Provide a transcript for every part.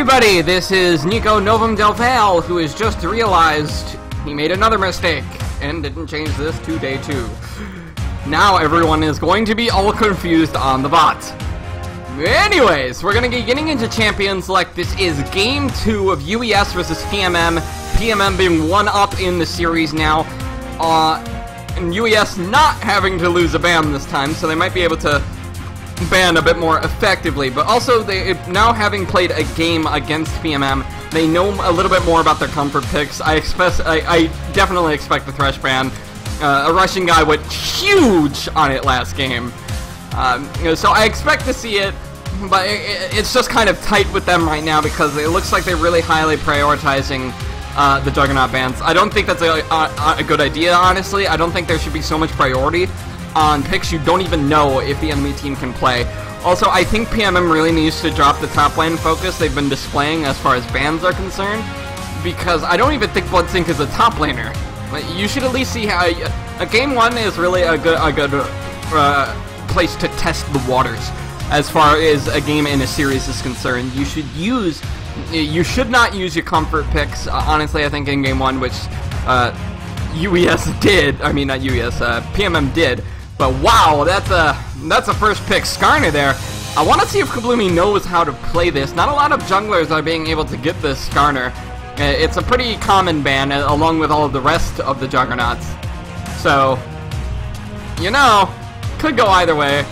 everybody, this is Nico Novum Del Val, who has just realized he made another mistake and didn't change this to day 2. Now everyone is going to be all confused on the bot. Anyways, we're going to be getting into Champions Select. This is Game 2 of UES versus PMM. PMM being one up in the series now. And UES not having to lose a ban this time, so they might be able to ban a bit more effectively, but also they now having played a game against PMM, they know a little bit more about their comfort picks. I definitely expect the Thresh ban. A Russian guy went huge on it last game, so I expect to see it, but it's just kind of tight with them right now because it looks like they're really highly prioritizing the Juggernaut bans. I don't think that's a good idea, honestly. I don't think there should be so much priority on picks you don't even know if the enemy team can play. Also, I think PMM really needs to drop the top lane focus they've been displaying as far as bans are concerned, because I don't even think Bloodsync is a top laner. You should at least see how a game 1 is really a good place to test the waters as far as a game in a series is concerned. You should not use your comfort picks. Honestly, I think in game 1, which UES did. I mean, not UES. PMM did. But wow, that's a first pick Skarner there. I want to see if Kabloomy knows how to play this. Not a lot of junglers are being able to get this Skarner. It's a pretty common ban, along with all of the rest of the Juggernauts. So, you know, could go either way.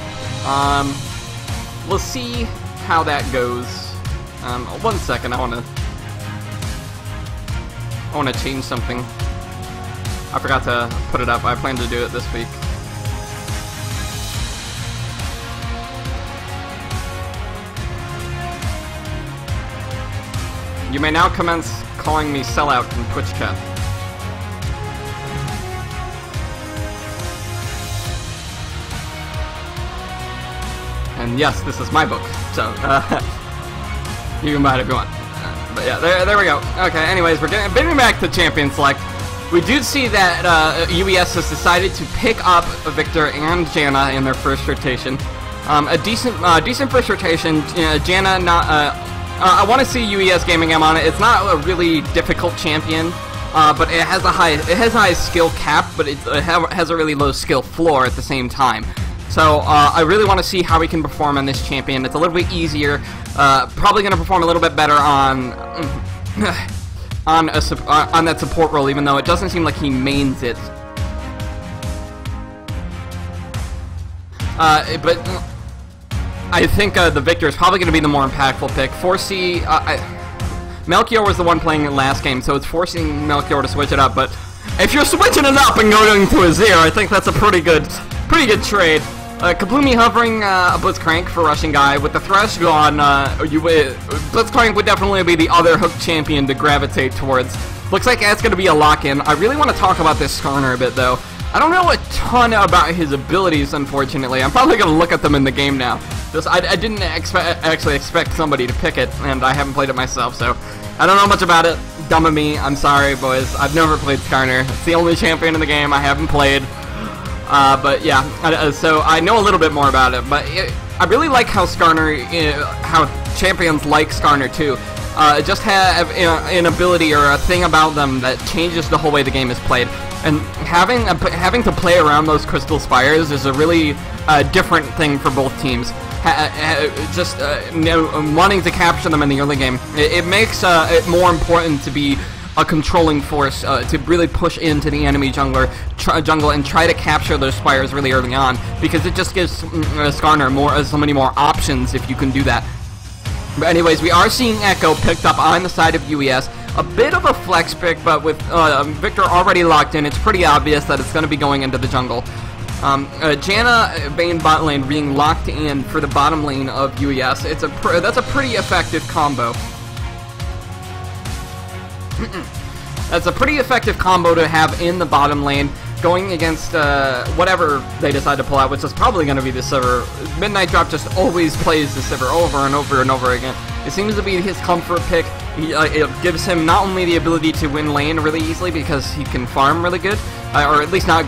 We'll see how that goes. 1 second, I want to change something. I forgot to put it up. I plan to do it this week. You may now commence calling me sellout in Twitch chat. And yes, this is my book, so you can buy it if you want. But yeah, there we go. Okay, anyways, we're getting back to Champion Select. We do see that UES has decided to pick up Victor and Janna in their first rotation. A decent first rotation. Janna not. I want to see UES Gaming M on it. It's not a really difficult champion, but it has a high skill cap, but it has a really low skill floor at the same time. So I really want to see how we can perform on this champion. It's a little bit easier. Probably going to perform a little bit better on that support role, even though it doesn't seem like he mains it. But I think the Victor is probably going to be the more impactful pick. 4C, Melchior was the one playing it last game, so it's forcing Melchior to switch it up. But if you're switching it up and going to a 0, I think that's a pretty good trade. Kabloomy hovering a Blitzcrank for Russian guy. With the Thresh gone, Blitzcrank would definitely be the other hook champion to gravitate towards. Looks like that's going to be a lock-in. I really want to talk about this Skarner a bit, though. I don't know a ton about his abilities, unfortunately. I'm probably going to look at them in the game now. I didn't actually expect somebody to pick it, and I haven't played it myself, so I don't know much about it. Dumb of me. I'm sorry, boys. I've never played Skarner. It's the only champion in the game I haven't played. But yeah, so I know a little bit more about it. But I really like how Skarner, how champions like Skarner too, just have an ability or a thing about them that changes the whole way the game is played. And having to play around those crystal spires is a really different thing for both teams. Wanting to capture them in the early game, it makes it more important to be a controlling force, to really push into the enemy jungle and try to capture those spires really early on, because it just gives Skarner so many more options if you can do that. But anyways, we are seeing Echo picked up on the side of UES. A bit of a flex pick, but with Victor already locked in, it's pretty obvious that it's going to be going into the jungle. Janna Bane bot lane being locked in for the bottom lane of UES. That's a pretty effective combo. That's a pretty effective combo to have in the bottom lane, going against whatever they decide to pull out, which is probably going to be the Sivir. Midnight Drop just always plays the Sivir over and over and over again. It seems to be his comfort pick. It gives him not only the ability to win lane really easily because he can farm really good, or at least not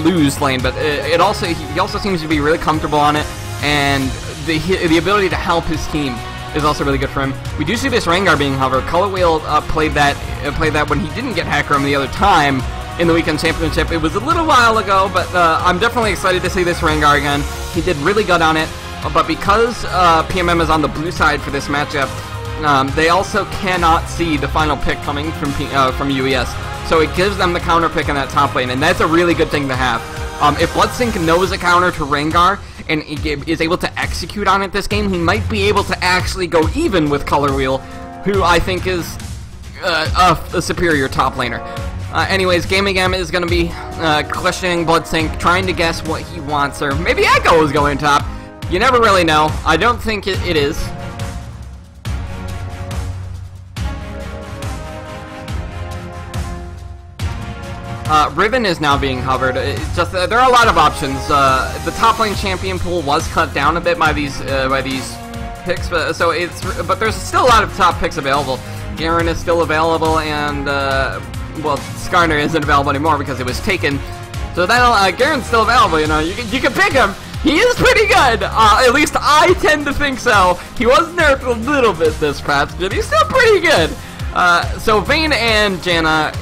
lose lane, but he also seems to be really comfortable on it, and the ability to help his team is also really good for him. We do see this Rengar being hovered. Color Wheel played that when he didn't get Hack Room the other time in the Weekend Championship. It was a little while ago, but I'm definitely excited to see this Rengar again. He did really good on it, but because PMM is on the blue side for this matchup, they also cannot see the final pick coming from UES. So it gives them the counter pick in that top lane, and that's a really good thing to have. If Bloodsync knows a counter to Rengar and is able to execute on it this game, he might be able to actually go even with Color Wheel, who I think is a superior top laner. Anyways, Gaming M is going to be questioning Bloodsync, trying to guess what he wants, or maybe Echo is going top. You never really know. I don't think it is. Riven is now being hovered. It's just there are a lot of options. The top lane champion pool was cut down a bit by these picks, but there's still a lot of top picks available. Garen is still available, and well, Skarner isn't available anymore because it was taken. So that Garen's still available. You know, you can pick him. He is pretty good. At least I tend to think so. He was nerfed a little bit this patch, but he's still pretty good. So Vayne and Janna,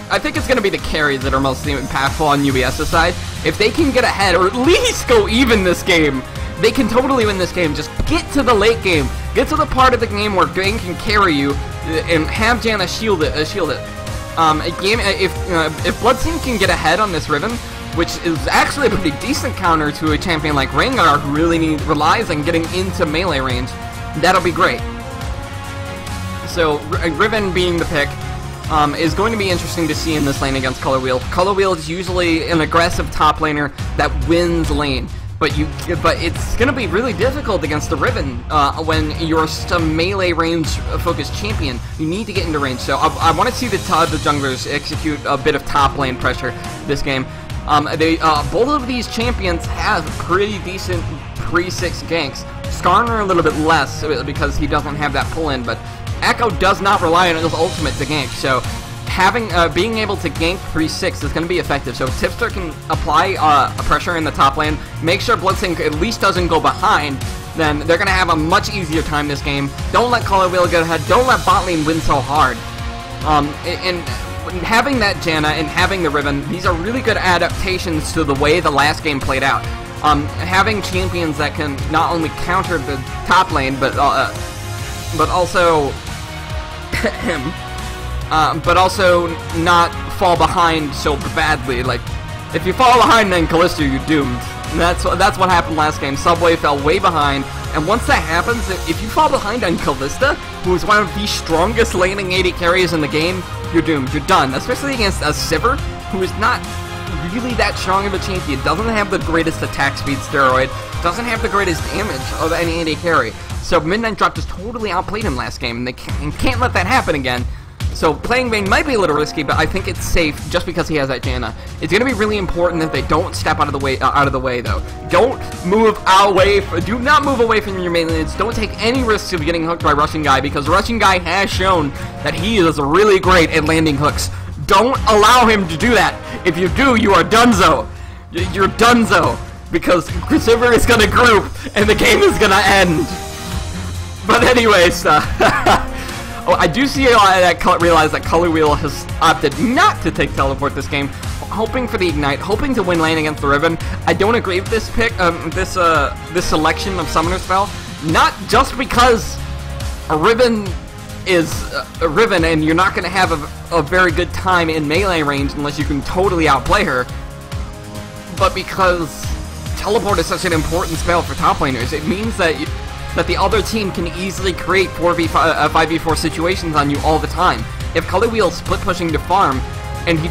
I think it's going to be the carries that are mostly impactful on UES's side. If they can get ahead, or at least go even this game, they can totally win this game. Just get to the late game. Get to the part of the game where Vayne can carry you, and have Janna shield it. If Bloodsync can get ahead on this Riven, which is actually a pretty decent counter to a champion like Rengar, who really relies on getting into melee range, that'll be great. So Riven being the pick is going to be interesting to see in this lane against Color Wheel. Color Wheel is usually an aggressive top laner that wins lane, but it's going to be really difficult against the Riven when you're just a melee range focused champion. You need to get into range. So I want to see the junglers execute a bit of top lane pressure this game. Both of these champions have pretty decent pre-6 ganks. Skarner a little bit less because he doesn't have that pull-in, but Echo does not rely on his ultimate to gank, so being able to gank pre-6 is going to be effective. So if Tipster can apply pressure in the top lane, make sure Bloodsync at least doesn't go behind, then they're going to have a much easier time this game. Don't let Color Wheel get ahead. Don't let bot lane win so hard. And having that Janna and having the Riven, these are really good adaptations to the way the last game played out. Having champions that can not only counter the top lane, but also not fall behind so badly. Like, if you fall behind then Kalista, you're doomed. And that's what happened last game. Subway fell way behind, and once that happens, if you fall behind on Kalista, who is one of the strongest laning AD carries in the game, you're doomed. You're done. Especially against a Sivir, who is not really that strong of a champion, doesn't have the greatest attack speed steroid, doesn't have the greatest damage of any AD carry. So Midnight Drop just totally outplayed him last game, and they can't let that happen again. So playing Vayne might be a little risky, but I think it's safe just because he has that Janna. It's going to be really important that they don't step out of the way though. Don't move away. Do not move away from your main lanes. Don't take any risks of getting hooked by Russian Guy, because Russian Guy has shown that he is really great at landing hooks. Don't allow him to do that. If you do, you are donezo. You're donezo, because Sivir is going to group, and the game is going to end. But anyways, oh, I do see realize that Color Wheel has opted not to take Teleport this game, hoping for the Ignite, hoping to win lane against the Riven. I don't agree with this pick, this selection of Summoner Spell, not just because a Riven is a Riven and you're not going to have a very good time in melee range unless you can totally outplay her, but because Teleport is such an important spell for top laners. It means that the other team can easily create 5v4 situations on you all the time. If Color Wheel split pushing to farm, and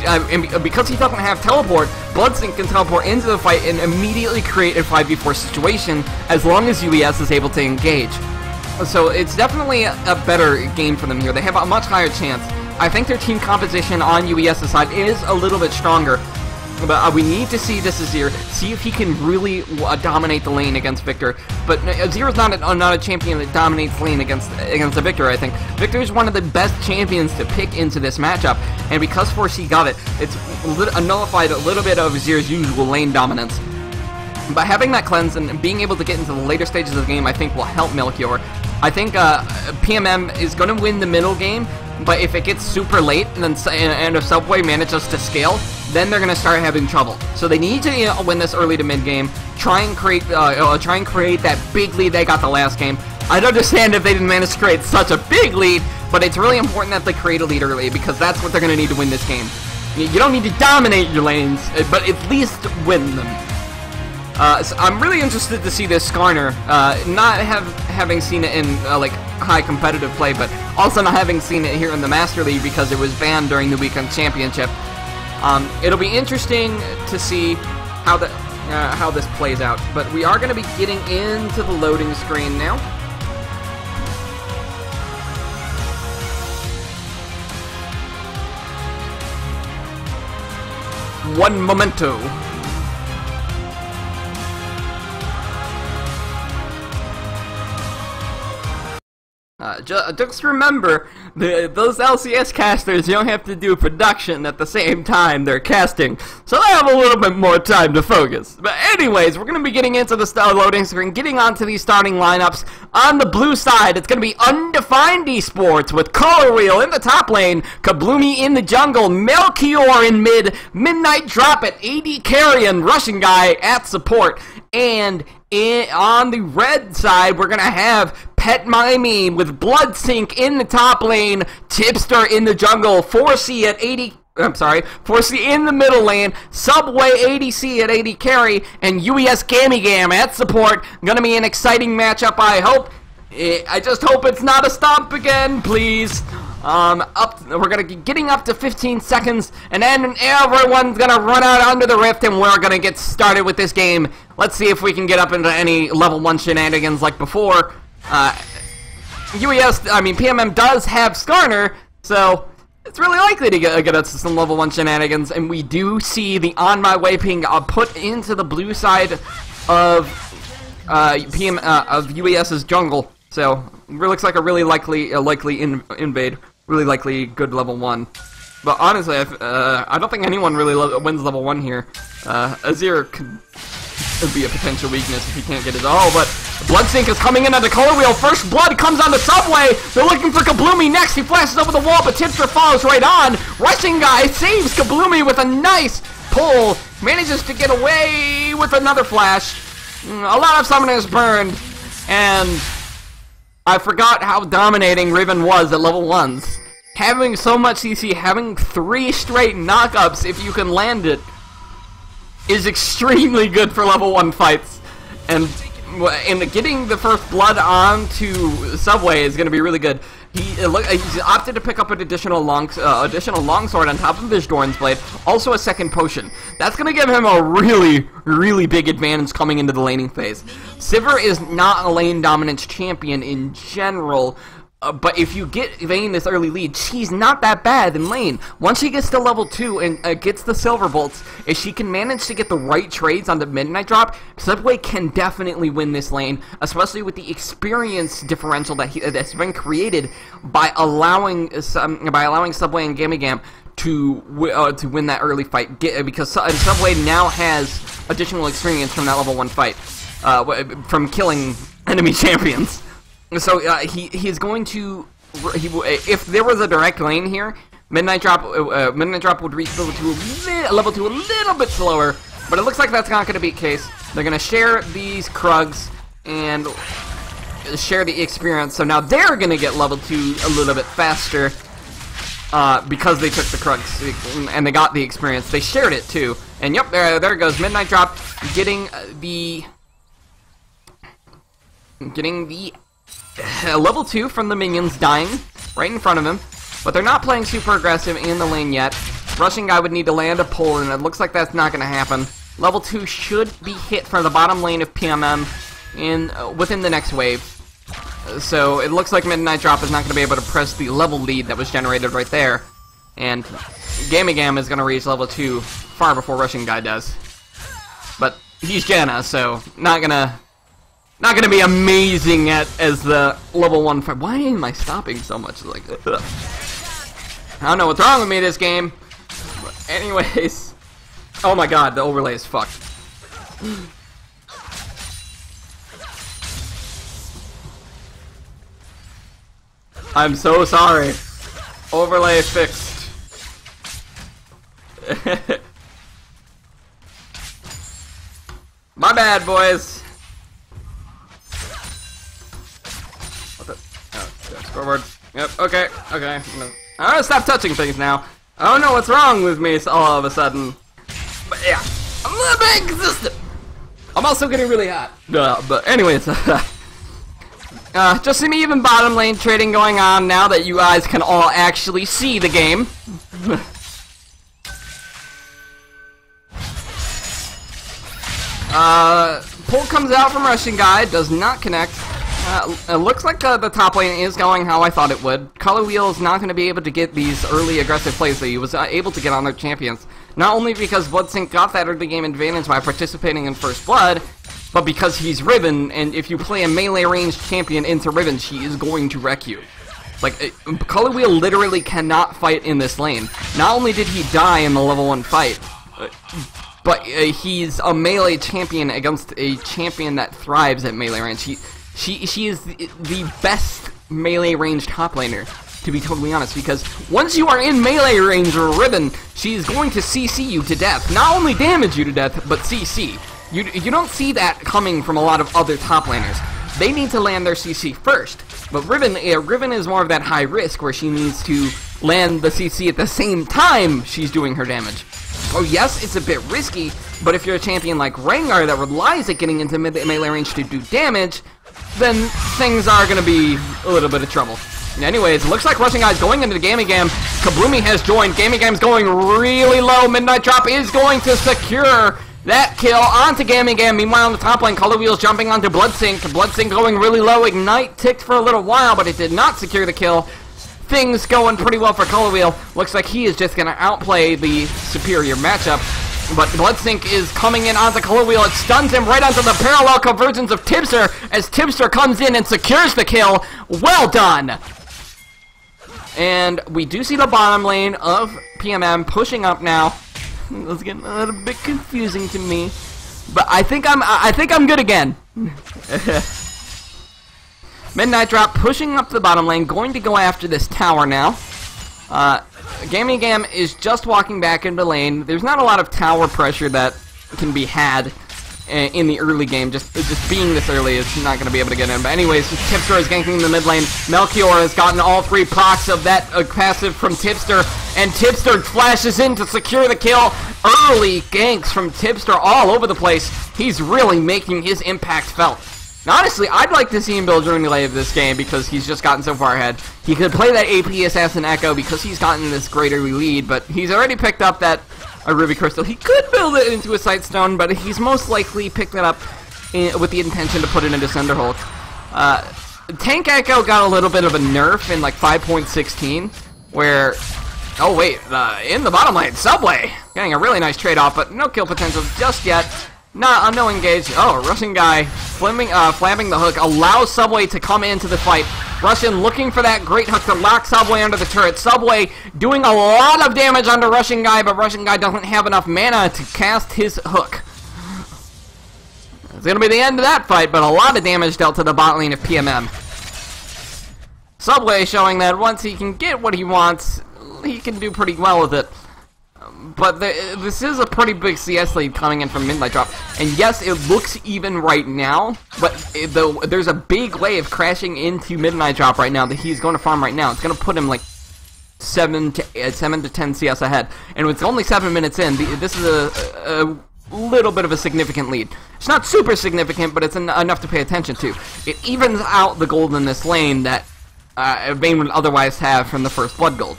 because he doesn't have Teleport, Bloodsync can teleport into the fight and immediately create a 5v4 situation as long as UES is able to engage. So it's definitely a better game for them here. They have a much higher chance. I think their team composition on UES's side is a little bit stronger. But we need to see this Azir, see if he can really dominate the lane against Victor. But Azir is not a champion that dominates lane against a Victor, I think. Victor is one of the best champions to pick into this matchup, and because 4C got it, it's nullified a little bit of Azir's usual lane dominance. By having that cleanse and being able to get into the later stages of the game, I think will help Melchior. I think PMM is going to win the middle game, but if it gets super late and if Subway manages to scale, then they're going to start having trouble. So they need to win this early to mid game, try and create that big lead they got the last game. I'd understand if they didn't manage to create such a big lead, but it's really important that they create a lead early because that's what they're going to need to win this game. You don't need to dominate your lanes, but at least win them. So I'm really interested to see this Skarner, not having seen it in like high competitive play, but also not having seen it here in the Master League because it was banned during the weekend championship. It'll be interesting to see how this plays out, but we are going to be getting into the loading screen now. One momento. Just remember, those LCS casters, you don't have to do production at the same time they're casting, so they have a little bit more time to focus. But anyways, we're going to be getting into the loading screen, getting onto these starting lineups. On the blue side, it's going to be Undefined Esports with Color Wheel in the top lane, Kabloomy in the jungle, Melchior in mid, Midnight Drop at AD carry and Russian Guy at support. And on the red side, we're going to have Pet Mimey with Bloodsink in the top lane, Tipster in the jungle, 4C at 80, 4C in the middle lane, Subway ADC at 80 carry, and UES Game at support. Gonna be an exciting matchup, I hope. I just hope it's not a stomp again, please. We're gonna be getting up to 15 seconds, and then everyone's gonna run out under the rift, and we're gonna get started with this game. Let's see if we can get up into any level 1 shenanigans like before. PMM does have Skarner, so it's really likely to get us to some level 1 shenanigans, and we do see the On My Way ping put into the blue side of UES's jungle. So it looks like a really likely invade, really likely good level 1. But honestly, I don't think anyone really wins level 1 here. Azir could be a potential weakness if he can't get his but Bloodsink is coming in on the Color Wheel. First blood comes on the Subway. They're looking for Kabloomy next. He flashes over the wall, but Tipster follows right on. Rushing Guy saves Kabloomy with a nice pull. Manages to get away with another flash. A lot of summoners burned, and I forgot how dominating Riven was at level 1s. Having so much CC, having 3 straight knockups if you can land it, is extremely good for level 1 fights. And getting the first blood onto Subway is going to be really good. He's opted to pick up an additional longsword on top of his Doran's Blade, also a second potion. That's going to give him a really, really big advantage coming into the laning phase. Sivir is not a lane dominance champion in general, but if you get Vayne this early lead, she's not that bad in lane. Once she gets to level 2 and gets the Silver Bolts, if she can manage to get the right trades on the Midnight Drop, Subway can definitely win this lane, especially with the experience differential that's been created by allowing Subway and Gamigam to win that early fight, because Subway now has additional experience from that level 1 fight, from killing enemy champions. So he's going to, if there was a direct lane here, Midnight Drop would reach level 2 a little bit slower, but it looks like that's not going to be the case. They're going to share these Krugs and share the experience, so now they're going to get level 2 a little bit faster because they took the Krugs and they got the experience. They shared it too, and yep, there it goes. Midnight Drop getting the level 2 from the minions dying right in front of him, but they're not playing super aggressive in the lane yet. Rushing Guy would need to land a pull, and it looks like that's not going to happen. Level 2 should be hit from the bottom lane of PMM within the next wave. So it looks like Midnight Drop is not going to be able to press the level lead that was generated right there, and Gamigam is going to reach level 2 far before Rushing Guy does. But he's Janna, so not gonna be amazing as the level 1 fight. Why am I stopping so much like this? I don't know what's wrong with me this game. But anyways, oh my god, the overlay is fucked. I'm so sorry. Overlay fixed. My bad, boys. What the? Oh, yeah, scoreboard. Yep, okay, okay. I'm gonna stop touching things now. I don't know what's wrong with me all of a sudden. But yeah, I'm a little bit inconsistent. I'm also getting really hot. But anyways, just some even bottom lane trading going on now that you guys can all actually see the game. Pull comes out from rushing guy, does not connect. It looks like the top lane is going how I thought it would. Color Wheel is not going to be able to get these early aggressive plays that he was able to get on their champions. Not only because Bloodsync got that early game advantage by participating in First Blood, but because he's Riven, and if you play a melee ranged champion into Riven, she is going to wreck you. Like, Color Wheel literally cannot fight in this lane. Not only did he die in the level 1 fight, but he's a melee champion against a champion that thrives at melee range. She is the best melee range top laner, to be totally honest, because once you are in melee range or Riven, she is going to CC you to death. Not only damage you to death, but CC. You don't see that coming from a lot of other top laners. They need to land their CC first, but Riven is more of that high risk where she needs to land the CC at the same time she's doing her damage. Oh yes, it's a bit risky, but if you're a champion like Rengar that relies at getting into melee range to do damage, then things are going to be a little bit of trouble. Anyways, it looks like Rushing Guy's going into the Gaming Gam. Kabloomy has joined. Gaming Gam's going really low. Midnight Drop is going to secure that kill onto Gaming Gam. Meanwhile, on the top lane, Color Wheel's jumping onto Bloodsync. Bloodsync going really low. Ignite ticked for a little while, but it did not secure the kill. Things going pretty well for Color Wheel. Looks like he is just going to outplay the superior matchup. But Bloodsync is coming in onto Color Wheel. It stuns him right onto the parallel convergence of Tipster as Tipster comes in and secures the kill. Well done! And we do see the bottom lane of PMM pushing up now. It's getting a little bit confusing to me, but I think I'm good again. Midnight Drop pushing up the bottom lane, going to go after this tower now. Gaming Gam is just walking back into lane. There's not a lot of tower pressure that can be had in the early game. Just being this early is not going to be able to get in. But anyways, Tipster is ganking the mid lane. Melchior has gotten all 3 procs of that passive from Tipster, and Tipster flashes in to secure the kill. Early ganks from Tipster all over the place. He's really making his impact felt. Now, honestly, I'd like to see him build Rune Relay of this game because he's just gotten so far ahead. He could play that AP Assassin Echo because he's gotten this greater lead, but he's already picked up that Ruby Crystal. He could build it into a Sightstone, but he's most likely picked it up with the intention to put it into Cinderhulk. Tank Echo got a little bit of a nerf in like 5.16, where... Oh wait, in the bottom lane, Subway getting a really nice trade-off, but no kill potential just yet. No engage. Oh, Russian guy flamming the hook allows Subway to come into the fight. Russian looking for that great hook to lock Subway under the turret. Subway doing a lot of damage onto Russian guy, but Russian guy doesn't have enough mana to cast his hook. It's going to be the end of that fight, but a lot of damage dealt to the bot lane of PMM. Subway showing that once he can get what he wants, he can do pretty well with it. But this is a pretty big CS lead coming in from Midnight Drop. And yes, it looks even right now, but there's a big wave crashing into Midnight Drop right now that he's going to farm right now. It's going to put him like 7 to 10 CS ahead. And it's only 7 minutes in. This is a little bit of a significant lead. It's not super significant, but it's enough to pay attention to. It evens out the gold in this lane that Bane would otherwise have from the First Blood gold.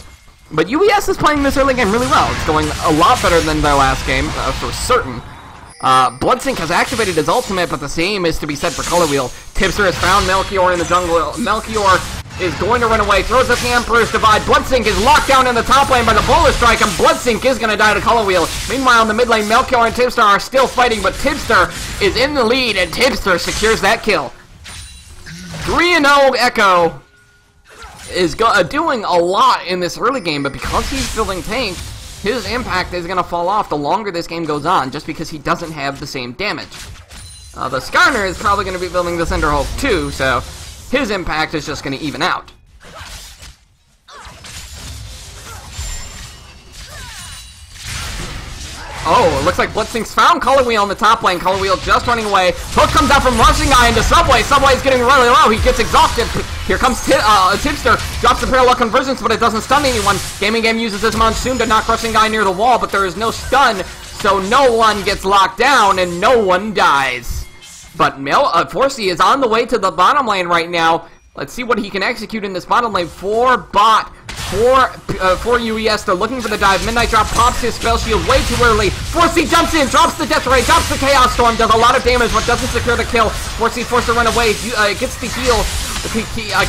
But UES is playing this early game really well. It's going a lot better than their last game, for certain. Bloodsync has activated his ultimate, but the same is to be said for Color Wheel. Tipster has found Melchior in the jungle. Melchior is going to run away, throws up the Emperor's Divide. Bloodsync is locked down in the top lane by the Bowler Strike, and Bloodsync is going to die to Color Wheel. Meanwhile, in the mid lane, Melchior and Tipster are still fighting, but Tipster is in the lead, and Tipster secures that kill. 3-0 Echo is doing a lot in this early game, but because he's building tank, his impact is going to fall off the longer this game goes on, just because he doesn't have the same damage. The Skarner is probably going to be building the Cinderhulk too, so his impact is just going to even out. Oh, it looks like Blitzing's found Color Wheel in the top lane. Color Wheel just running away. Hook comes out from Rushing Guy into Subway. Subway's getting really low. He gets exhausted. Here comes Tipster. Drops the parallel convergence, but it doesn't stun anyone. Gaming Game uses this Monsoon to knock Rushing Guy near the wall, but there is no stun, so no one gets locked down and no one dies. But Forsey is on the way to the bottom lane right now. Let's see what he can execute in this bottom lane. For bot, for UES, they're looking for the dive. Midnight Drop pops his spell shield way too early. Forsey jumps in, drops the Death Ray, drops the Chaos Storm, does a lot of damage, but doesn't secure the kill. Forsey forced to run away, gets the heal,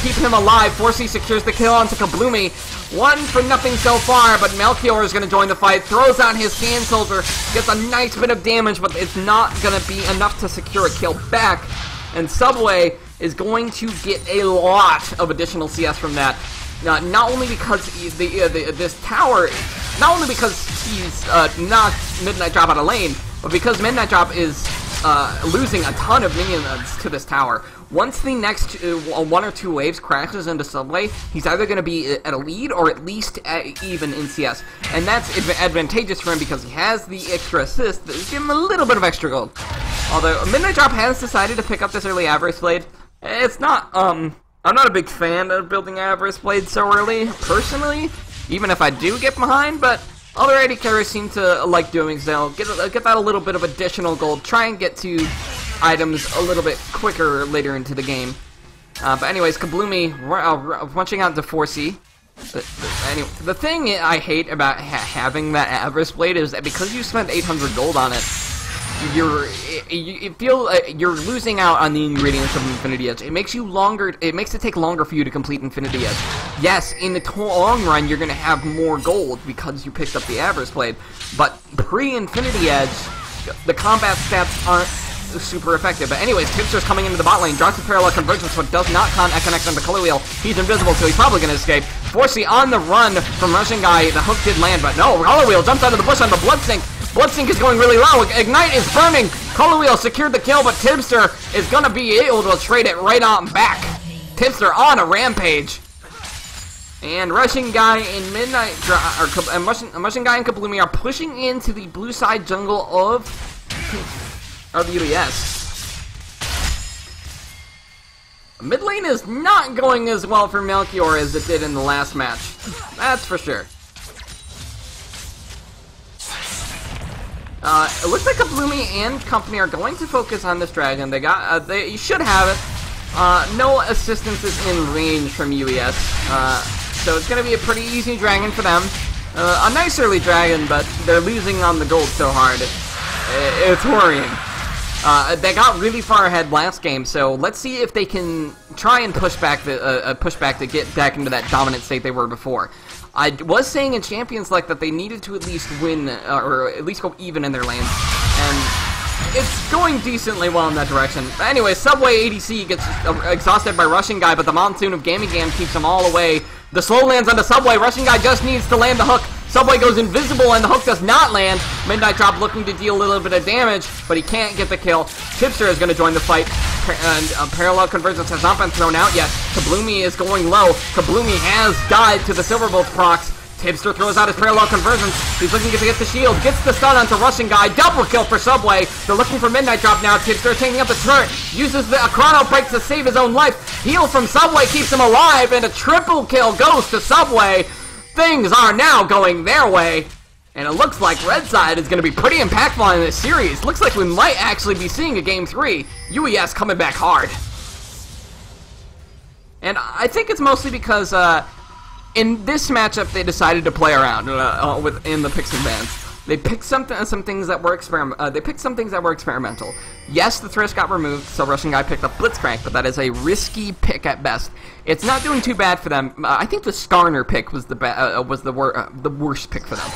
keeping him alive. Forsey secures the kill onto Kabloomy. 1-0 so far, but Melchior is going to join the fight, throws out his Sand Soldier, gets a nice bit of damage, but it's not going to be enough to secure a kill back. And Subway is going to get a lot of additional CS from that. Not only because this tower, not only because he's knocked Midnight Drop out of lane, but because Midnight Drop is losing a ton of minions to this tower. Once the next 1 or 2 waves crashes into Subway, he's either going to be at a lead or at least even in CS. And that's advantageous for him because he has the extra assist that gives him a little bit of extra gold. Although Midnight Drop has decided to pick up this early Avarice Blade. It's not, I'm not a big fan of building Avarice Blade so early, personally, even if I do get behind, but other AD carriers seem to like doing so. Get that a little bit of additional gold, try and get to items a little bit quicker later into the game. But anyways, Kabloomy punching out to Forsey. Anyway, the thing I hate about having that Avarice Blade is that because you spent 800 gold on it, you feel you're losing out on the ingredients of Infinity Edge. It makes it take longer for you to complete Infinity Edge. Yes, in the long run, you're going to have more gold because you picked up the Avarice Blade, but pre-Infinity Edge, the combat stats aren't super effective. But anyways, Tipster's coming into the bot lane, drops the parallel convergence, but does not connect on the Color Wheel. He's invisible, so he's probably going to escape. Forsey on the run from Rushing Guy. The hook did land, but no, Color Wheel jumps out of the bush on the Bloodsink. Bloodsink is going really low. Ignite is burning. Color Wheel secured the kill, but Tipster is going to be able to trade it right on back. Tipster on a rampage. And Rushing Guy and Midnight Rushing Guy and Kabloomy are pushing into the blue side jungle of UES. Mid lane is not going as well for Melchior as it did in the last match. That's for sure. It looks like Kabloomy and company are going to focus on this dragon. They should have it. No assistance is in range from UES, so it's going to be a pretty easy dragon for them. A nice early dragon, but they're losing on the gold so hard. It's worrying. They got really far ahead last game, so let's see if they can try and push back to get back into that dominant state they were before. I was saying in Champions Select that they needed to at least win, or at least go even in their lanes, and it's going decently well in that direction. But anyway, Subway ADC gets exhausted by Rushing Guy, but the Monsoon of Gaming Game keeps them all away. The slow lands on the Subway. Rushing Guy just needs to land the hook. Subway goes invisible and the hook does not land. Midnight Drop looking to deal a little bit of damage, but he can't get the kill. Tipster is going to join the fight, and parallel convergence has not been thrown out yet. Kabloomy is going low. Kabloomy has died to the Silverbolt procs. Tipster throws out his parallel convergence. He's looking to get the shield. Gets the stun onto Rushing Guy. Double kill for Subway. They're looking for Midnight Drop now. Tipster taking up the turret. Uses the Chrono Break to save his own life. Heal from Subway keeps him alive. And a triple kill goes to Subway. Things are now going their way. And it looks like Red Side is going to be pretty impactful in this series. Looks like we might actually be seeing a Game 3. UES coming back hard. And I think it's mostly because in this matchup they decided to play around in the picks and bans. They picked some things that were experimental. Yes, the Thresh got removed, so Rushing Guy picked up Blitzcrank, but that is a risky pick at best. It's not doing too bad for them. I think the Skarner pick was the worst pick for them.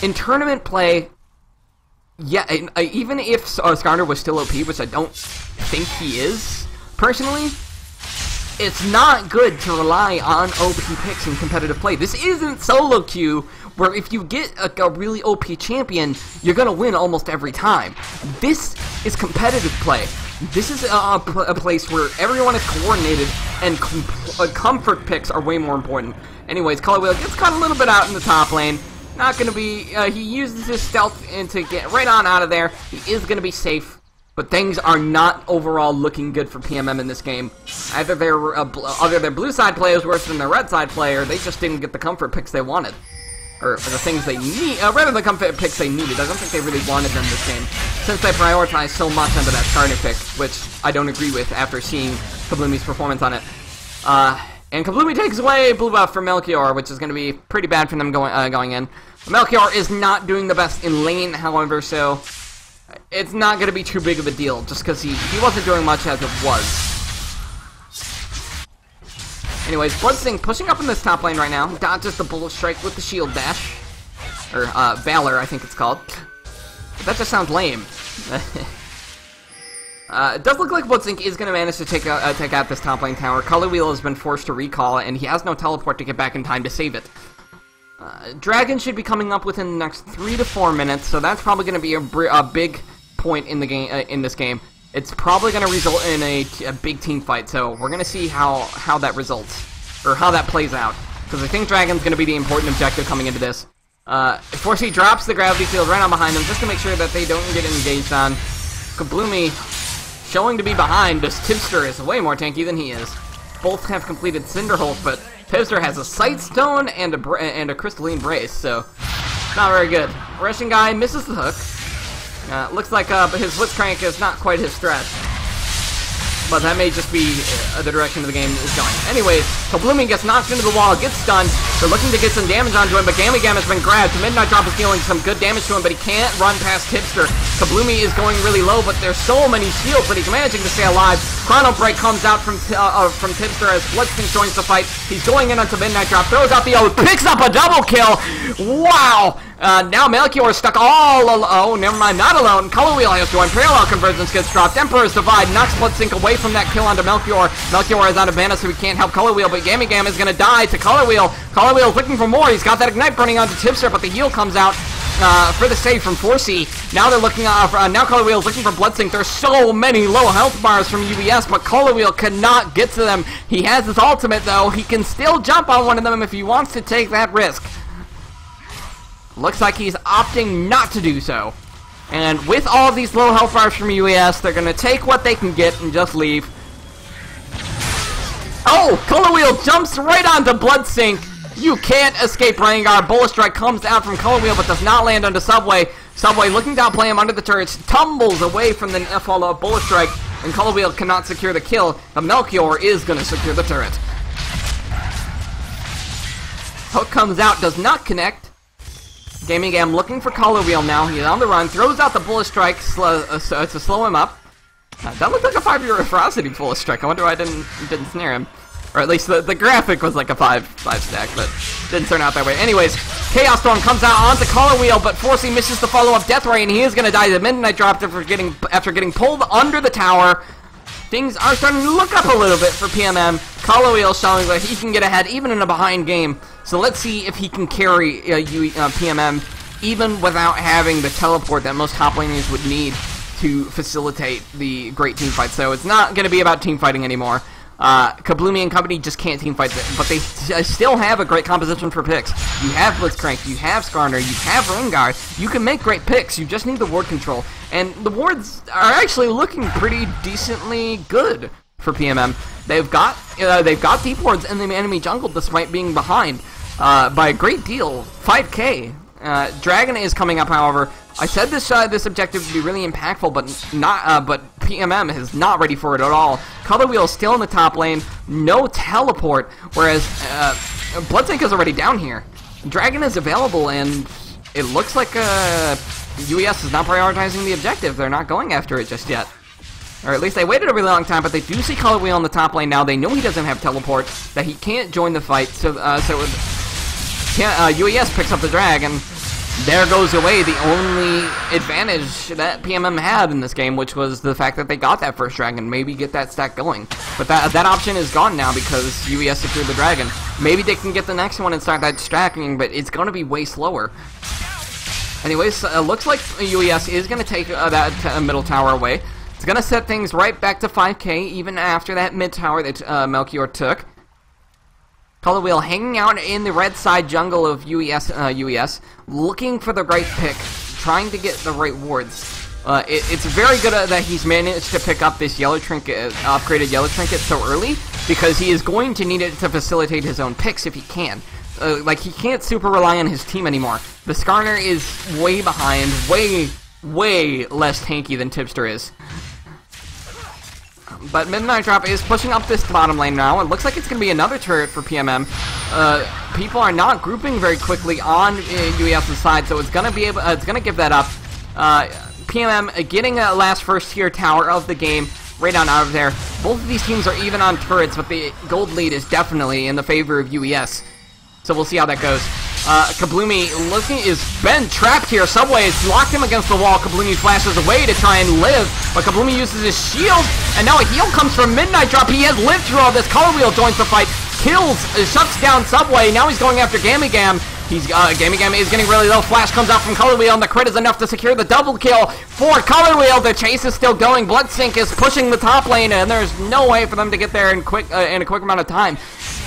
In tournament play, yeah, even if Skarner was still OP, which I don't think he is, personally, it's not good to rely on OP picks in competitive play. This isn't solo queue, where if you get a really OP champion, you're going to win almost every time. This is competitive play. This is a place where everyone is coordinated, and comfort picks are way more important. Anyways, Color Wheel gets caught a little bit out in the top lane. not going to be, he uses his stealth to get right on out of there. He is going to be safe, but things are not overall looking good for PMM in this game. Either their blue side play is worse than their red side play, or they just didn't get the comfort picks they wanted. Or the things they need, rather than the comfort picks they needed. I don't think they really wanted them this game, since they prioritized so much onto that starter pick, which I don't agree with after seeing Kablumi's performance on it. And Kablumi takes away blue buff from Melchior, which is going to be pretty bad for them going in. Melchior is not doing the best in lane, however, so it's not going to be too big of a deal, just because he wasn't doing much as it was. Anyways, Bloodsync pushing up in this top lane right now. Dodges the Bullet Strike with the Shield Dash. Or, Valor, I think it's called. But that just sounds lame. It does look like Bloodsync is going to manage to take out this top lane tower. Color Wheel has been forced to recall, and he has no teleport to get back in time to save it. Dragon should be coming up within the next 3 to 4 minutes, so that's probably going to be a big point in the game. In this game, it's probably going to result in a big team fight. So we're going to see how that results, or how that plays out, because I think Dragon's going to be the important objective coming into this. Forsey drops the gravity field right on behind them just to make sure that they don't get engaged on. Kablumi showing to be behind, as Tipster is way more tanky than he is. Both have completed Cinderholt, but Tipster has a Sight Stone and a Crystalline Brace, so not very good. Russian guy misses the hook. Looks like his Blitzcrank is not quite his strat. But that may just be the direction the game is going. Anyways, Kablumi gets knocked into the wall, gets stunned. They're looking to get some damage onto him, but Gamma has been grabbed. Midnight Drop is dealing some good damage to him, but he can't run past Tipster. Kablumi is going really low, but there's so many shields, but he's managing to stay alive. Chrono Break comes out from Tipster as Bloodsync joins the fight. He's going in onto Midnight Drop, throws out the ult, picks up a double kill. Wow! Now Melchior is stuck all alone. Oh, never mind, not alone. Color Wheel has joined. Parallel Convergence gets dropped. Emperor's Divide knocks Bloodsync away from that kill onto Melchior. Melchior is out of mana, so he can't help Color Wheel, but Gamma is going to die to Color Wheel. Color Wheel is looking for more. He's got that Ignite burning onto Tipster, but the heal comes out for the save from Forsey. Now they're looking now Color Wheel is looking for Bloodsync. There's so many low health bars from UES, but Color Wheel cannot get to them. He has his ultimate, though. He can still jump on one of them if he wants to take that risk. Looks like he's opting not to do so. And with all of these low health bars from UES, they're going to take what they can get and just leave. Oh! Color Wheel jumps right onto Bloodsync. You can't escape Rengar. Bullet Strike comes out from Color Wheel, but does not land onto Subway. Subway looking to outplay him under the turrets, tumbles away from the follow-up Bullet Strike, and Color Wheel cannot secure the kill. The Melchior is going to secure the turret. Hook comes out, does not connect. Gaming Gam looking for Color Wheel now. He's on the run, throws out the Bullet Strike to slow him up. That looked like a 5-year Ferocity Bullet Strike. I wonder why I didn't snare him. Or at least the graphic was like a 5 stack, but didn't turn out that way. Anyways, Chaos Storm comes out onto Color Wheel, but Forsey misses the follow-up Death Ray, and he is going to die. The Midnight Drop after getting pulled under the tower. Things are starting to look up a little bit for PMM. Color Wheel showing that he can get ahead even in a behind game. So let's see if he can carry PMM even without having the teleport that most top laners would need to facilitate the great team fight. So it's not going to be about team fighting anymore. Kablumi and company just can't team fight, but they still have a great composition for picks. You have Blitzcrank, you have Skarner, you have Rengar. You can make great picks, you just need the ward control. And the wards are actually looking pretty decently good for PMM. They've got deep wards in the enemy jungle despite being behind by a great deal, 5k. Dragon is coming up, however. I said this objective would be really impactful, but PMM is not ready for it at all. Color Wheel is still in the top lane, no teleport, whereas Bloodsync is already down here. Dragon is available, and it looks like UES is not prioritizing the objective. They're not going after it just yet. Or at least they waited a really long time, but they do see Color Wheel in the top lane now. They know he doesn't have teleport, that he can't join the fight, so UES picks up the drag, and there goes away the only advantage that PMM had in this game, which was the fact that they got that first dragon, maybe get that stack going. But that option is gone now because UES secured the dragon. Maybe they can get the next one and start that stacking, but it's going to be way slower. Anyways, looks like UES is going to take that middle tower away. It's going to set things right back to 5k even after that mid tower that Melchior took. Color Wheel hanging out in the red side jungle of UES, looking for the right pick, trying to get the right wards. It's very good that he's managed to pick up this yellow trinket, upgraded yellow trinket so early, because he is going to need it to facilitate his own picks if he can. Like, he can't super rely on his team anymore. The Skarner is way behind, way less tanky than Tipster is. But Midnight Drop is pushing up this bottom lane now. It looks like it's going to be another turret for PMM. People are not grouping very quickly on UES's side, so it's going to give that up. PMM getting a last first tier tower of the game right on out of there. Both of these teams are even on turrets, but the gold lead is definitely in the favor of UES. So we'll see how that goes. Kabloomy is been trapped here. Subway has locked him against the wall. Kabloomy flashes away to try and live, but Kabloomy uses his shield, and now a heal comes from Midnight Drop. He has lived through all this. Color Wheel joins the fight, kills, shuts down Subway. Now he's going after Gammy Gam. Gammy Gam is getting really low. Flash comes out from Color Wheel, and the crit is enough to secure the double kill for Color Wheel. The chase is still going. Bloodsink is pushing the top lane, and there's no way for them to get there in a quick amount of time.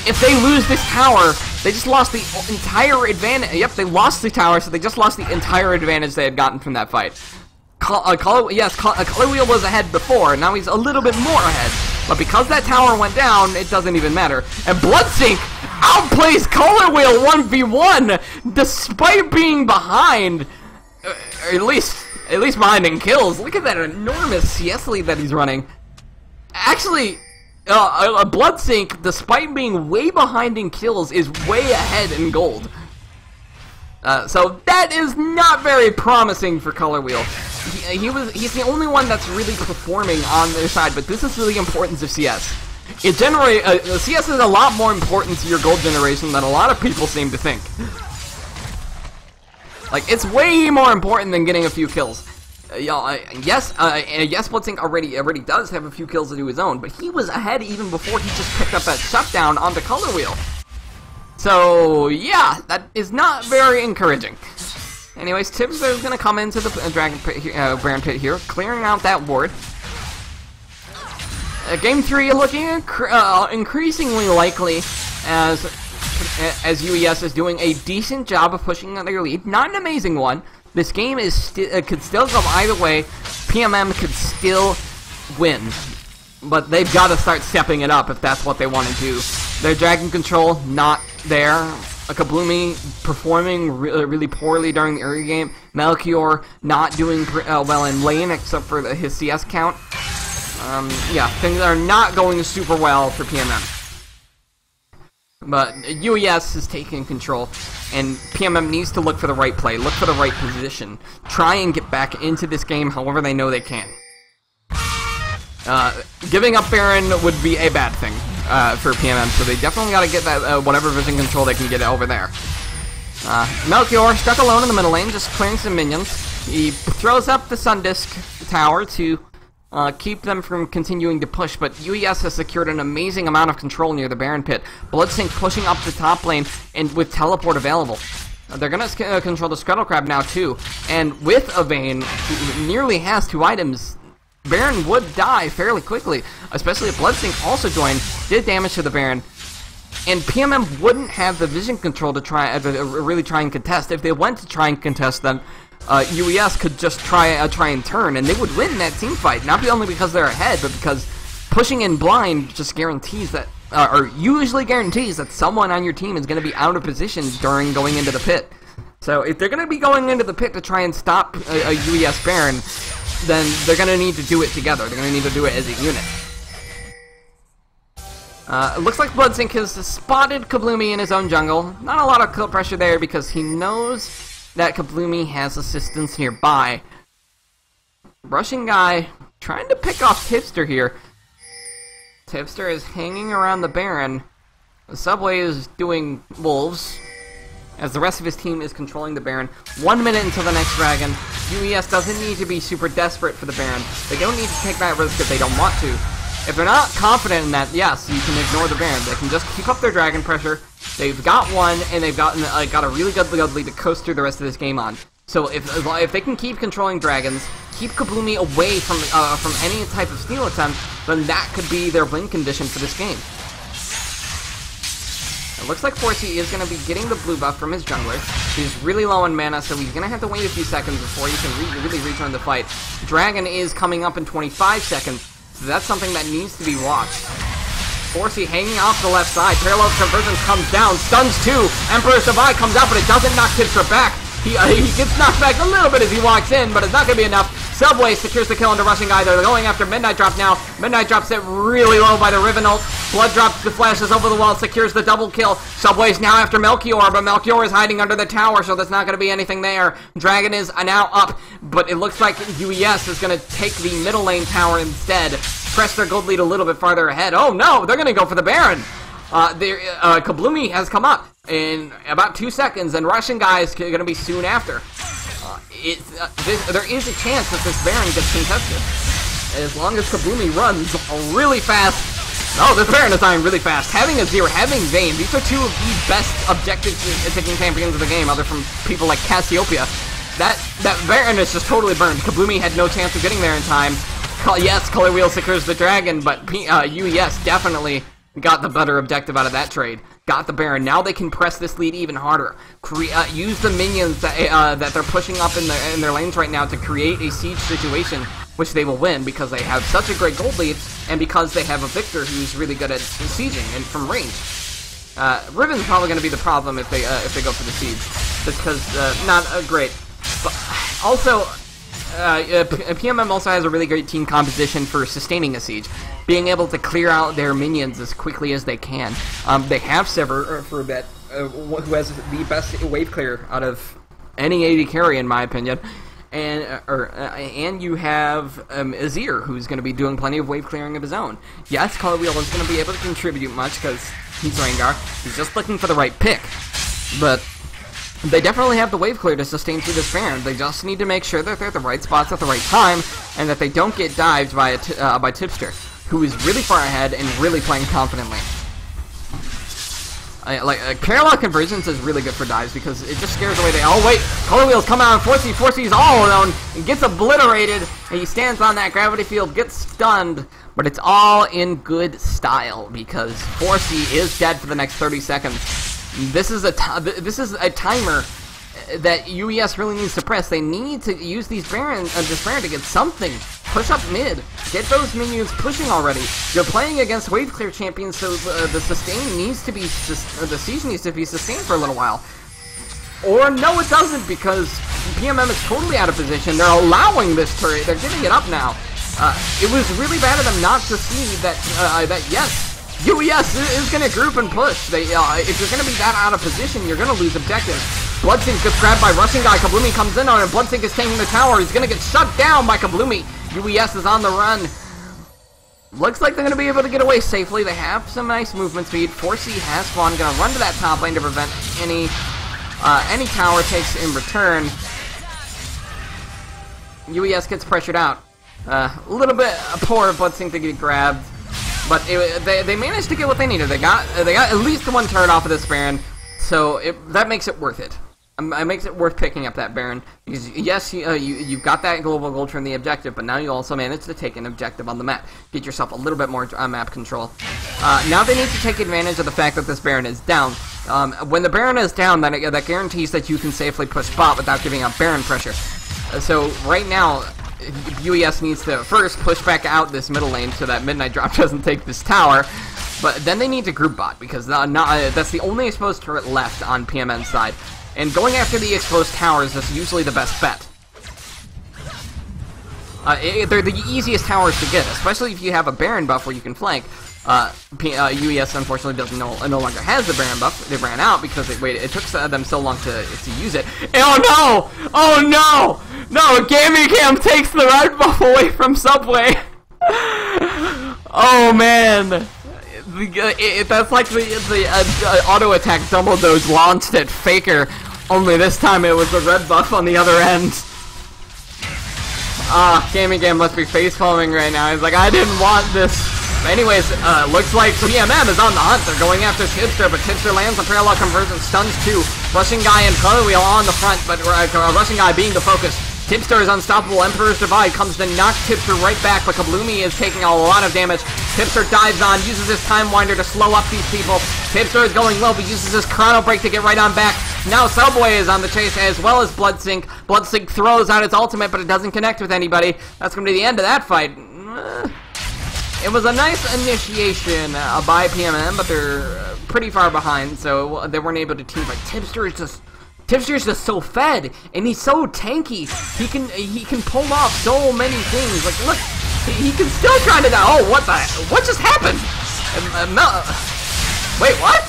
If they lose this tower, they just lost the entire advantage. Yep, they lost the tower, so they just lost the entire advantage they had gotten from that fight. Color Wheel was ahead before, and now he's a little bit more ahead. But because that tower went down, it doesn't even matter. And Bloodsink outplays Color Wheel 1v1, despite being behind, at least behind in kills. Look at that enormous CS lead that he's running. Actually, Bloodsink, despite being way behind in kills, is way ahead in gold. So that is not very promising for Color Wheel. He's the only one that's really performing on their side, but this is the importance of CS. It CS is a lot more important to your gold generation than a lot of people seem to think. Like, it's way more important than getting a few kills. Yes, Bloodsink already does have a few kills to do his own, but he was ahead even before he just picked up that shutdown on the Color Wheel. So, yeah, that is not very encouraging. Anyways, Tipster is going to come into the Baron Pit here, clearing out that ward. Game 3 looking increasingly likely as UES is doing a decent job of pushing their lead. Not an amazing one. This game is could still go either way. PMM could still win, but they've got to start stepping it up if that's what they want to do. Their dragon control not there. Kabloomy performing really poorly during the early game. Melchior not doing well in lane except for his CS count. Yeah, things are not going super well for PMM. But UES is taking control, and PMM needs to look for the right play, look for the right position, try and get back into this game however they know they can. Giving up Baron would be a bad thing for PMM, so they definitely got to get that whatever vision control they can get over there. Melchior stuck alone in the middle lane, just clearing some minions. He throws up the Sun Disk tower to keep them from continuing to push, but UES has secured an amazing amount of control near the Baron Pit. Bloodsink pushing up the top lane, and with teleport available. They're going to control the Scuttle Crab now too, and with a Vayne who nearly has 2 items, Baron would die fairly quickly, especially if Bloodsink also joined, did damage to the Baron. And PMM wouldn't have the vision control to really try and contest. If they went to try and contest, then UES could just try and turn, and they would win that team fight. Not only because they're ahead, but because pushing in blind just guarantees that, or usually guarantees that someone on your team is going to be out of position during going into the pit. So if they're going to be going into the pit to try and stop a UES Baron, then they're going to need to do it together. They're going to need to do it as a unit. It looks like Bloodsink has spotted Kabloomy in his own jungle. Not a lot of kill pressure there because he knows that Kabloomy has assistance nearby. Rushing guy trying to pick off Tipster here. Tipster is hanging around the Baron. The Subway is doing wolves, as the rest of his team is controlling the Baron. 1 minute until the next dragon. UES doesn't need to be super desperate for the Baron. They don't need to take that risk if they don't want to. If they're not confident in that, yes, you can ignore the Baron. They can just keep up their dragon pressure. They've got one, and they've got a really good lead to coast through the rest of this game on. So if they can keep controlling dragons, keep Kabloomy away from any type of steal attempt, then that could be their win condition for this game. It looks like Forsey is going to be getting the blue buff from his jungler. He's really low on mana, so he's going to have to wait a few seconds before he can really return the fight. Dragon is coming up in 25 seconds, so that's something that needs to be watched. Forsey hanging off the left side. Parallel Convergence comes down, stuns 2. Emperor's Divide comes out, but it doesn't knock Tipster back. He gets knocked back a little bit as he walks in, but it's not going to be enough. Subway secures the kill into Rushing Guy. They're going after Midnight Drop now. Midnight Drop's it really low by the Riven ult. Blood Drop flashes over the wall, secures the double kill. Subway's now after Melchior, but Melchior is hiding under the tower, so there's not going to be anything there. Dragon is now up, but it looks like UES is going to take the middle lane tower instead. Press their gold lead a little bit farther ahead. Oh no, they're going to go for the Baron. Kabloomy has come up in about 2 seconds, and Russian Guy is going to be soon after. There is a chance that this Baron gets contested. As long as Kabloomy runs really fast. Oh, this Baron is dying really fast. Having Azir, having Vayne, these are two of the best objective-taking champions of the game, other from people like Cassiopeia. That Baron is just totally burned. Kabloomy had no chance of getting there in time. Yes, Color Wheel secures the Dragon, but UES definitely got the better objective out of that trade. Got the Baron. Now they can press this lead even harder. Use the minions that they're pushing up in their lanes right now to create a siege situation, which they will win because they have such a great gold lead, and because they have a Victor who's really good at sieging and from range. Riven's probably going to be the problem if they go for the siege, just because not great. But also, PMM also has a really great team composition for sustaining a siege, being able to clear out their minions as quickly as they can. They have Sever for a bit, who has the best wave clear out of any AD carry in my opinion, and you have Azir, who's going to be doing plenty of wave clearing of his own. Yes, Color Wheel is going to be able to contribute much because he's Rengar. He's just looking for the right pick, but they definitely have the wave clear to sustain through this Baron. They just need to make sure that they're at the right spots at the right time, and that they don't get dived by Tipster, who is really far ahead and really playing confidently. Parallel Convergence is really good for dives because it just scares away the... Oh wait, Color Wheels come out and Forsey's all alone and gets obliterated, and he stands on that gravity field, gets stunned, but it's all in good style because Forsey is dead for the next 30 seconds. This is a timer that UES really needs to press. They need to use this Baron to get something. Push up mid. Get those minions pushing already. You're playing against wave clear champions, so the sustain needs to be the siege needs to be sustained for a little while. Or no, it doesn't, because PMM is totally out of position. They're allowing this turret. They're giving it up now. It was really bad of them not to see that yes, UES is going to group and push. If you're going to be that out of position, you're going to lose objectives. Bloodsink gets grabbed by Rushing Guy. Kabloomy comes in on it. Bloodsink is taking the tower. He's going to get shut down by Kabloomy. UES is on the run. Looks like they're going to be able to get away safely. They have some nice movement speed. Forsey has fun. Going to run to that top lane to prevent any tower takes in return. UES gets pressured out. A little bit poor Bloodsink to get grabbed. But they managed to get what they needed. They got at least one turret off of this Baron, so that makes it worth it. It makes it worth picking up that Baron because yes, you've got that global gold from the objective, but now you also managed to take an objective on the map, get yourself a little bit more map control. Now they need to take advantage of the fact that this Baron is down. When the Baron is down, that guarantees that you can safely push bot without giving up Baron pressure. So right now, UES needs to first push back out this middle lane so that Midnight Drop doesn't take this tower, but then they need to group bot because that's the only exposed turret left on PMM's side, and going after the exposed towers is usually the best bet. They're the easiest towers to get, especially if you have a Baron buff where you can flank. UES unfortunately no longer has the Baron buff. They ran out because it took them so long to use it. Oh no! Oh no! No, Gaming Cam takes the red buff away from Subway. Oh man, that's like the auto attack Dumbledore's launched at Faker, only this time it was the red buff on the other end. Gaming Cam must be facepalming right now. He's like, I didn't want this. Anyways, looks like PMM is on the hunt. They're going after Tipster, but Tipster lands a Parallel Convergence, stuns 2. Rushing Guy and Color Wheel on the front, but Rushing Guy being the focus. Tipster is unstoppable. Emperor's Divide comes to knock Tipster right back, but Kabloomy is taking a lot of damage. Tipster dives on, uses his Time Winder to slow up these people. Tipster is going low, but uses his Chrono Break to get right on back. Now Subway is on the chase, as well as Bloodsink. Bloodsink throws out its ultimate, but it doesn't connect with anybody. That's going to be the end of that fight. It was a nice initiation by PMM, but they're pretty far behind, so they weren't able to team fight. Tipster's just so fed, and he's so tanky. He can pull off so many things. Like, look, he can still try to die. Oh, what just happened? Wait, what?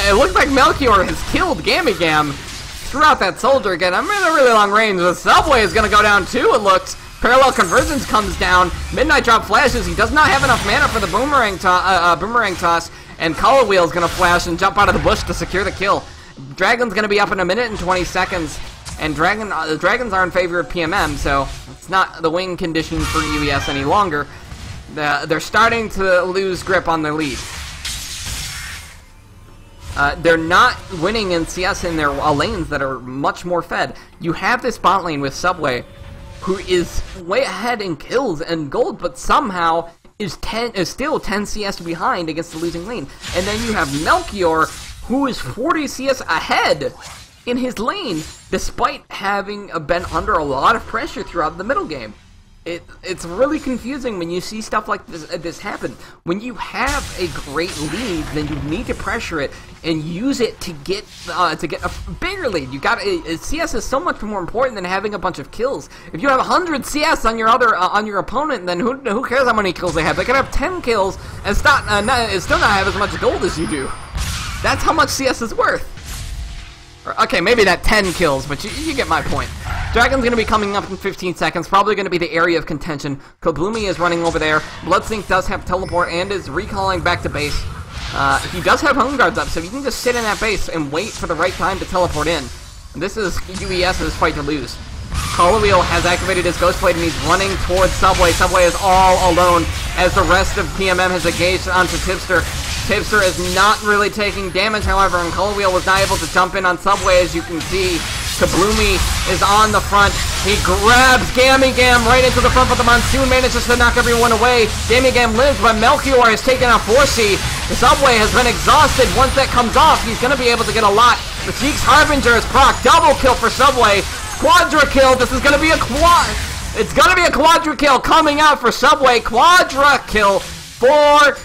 It looks like Melchior has killed Gamigam. Threw out that soldier again. I'm in a really long range. The Subway is gonna go down too, it looks. Parallel Convergence comes down. Midnight Drop flashes. He does not have enough mana for the boomerang toss. And Color Wheel is gonna flash and jump out of the bush to secure the kill. Dragon's gonna be up in a minute and 20 seconds, and the Dragons are in favor of PMM, so it's not the win condition for UES any longer. They're starting to lose grip on their lead. They're not winning in CS in their lanes that are much more fed. You have this bot lane with Subway, who is way ahead in kills and gold, but somehow is still 10 CS behind against the losing lane. And then you have Melchior, who is 40 CS ahead in his lane, despite having been under a lot of pressure throughout the middle game. It's really confusing when you see stuff like this happen. When you have a great lead, then you need to pressure it and use it to get a bigger lead. CS is so much more important than having a bunch of kills. If you have 100 CS on your opponent, then who cares how many kills they have? They can have 10 kills and still not have as much gold as you do. That's how much CS is worth. Okay, maybe not 10 kills, but you get my point. Dragon's going to be coming up in 15 seconds, probably going to be the area of contention. Kabloomy is running over there. Bloodsink does have teleport and is recalling back to base. He does have home guards up, so you can just sit in that base and wait for the right time to teleport in. This is UES's fight to lose. Colorwheel has activated his Ghost Blade and he's running towards Subway. Subway is all alone as the rest of PMM has engaged onto Tipster. Tipster is not really taking damage, however, and Colorwheel was not able to jump in on Subway, as you can see. Kabloomy is on the front. He grabs Gamigam right into the front, but the Monsoon manages to knock everyone away. Gamigam lives, but Melchior has taken out 4C. The Subway has been exhausted. Once that comes off, he's going to be able to get a lot. The Cheeks Harbinger is proc. Double kill for Subway. Quadra kill. This is going to be a quad. It's going to be a quadra kill coming out for Subway. Quadra kill for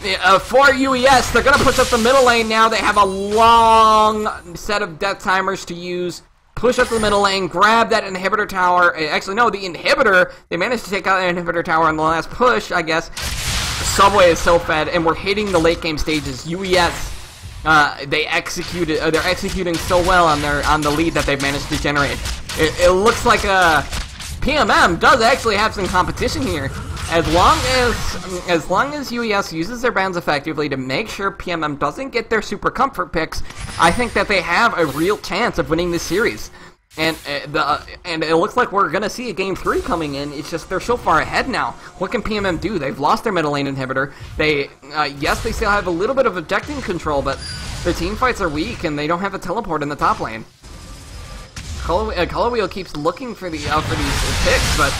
UES. They're going to push up the middle lane now. They have a long set of death timers to use. Push up the middle lane, grab that inhibitor tower. Actually, no, the inhibitor. They managed to take out the inhibitor tower on the last push, I guess. Subway is so fed, and we're hitting the late game stages. UES, they're executing so well on the lead that they've managed to generate. It looks like PMM does actually have some competition here. As long as UES uses their bans effectively to make sure PMM doesn't get their super comfort picks, I think that they have a real chance of winning this series. And it looks like we're gonna see a game 3 coming in. It's just they're so far ahead now. What can PMM do? They've lost their middle lane inhibitor. Yes, they still have a little bit of objective control, but their team fights are weak and they don't have a teleport in the top lane. Colorwheel keeps looking for these picks, but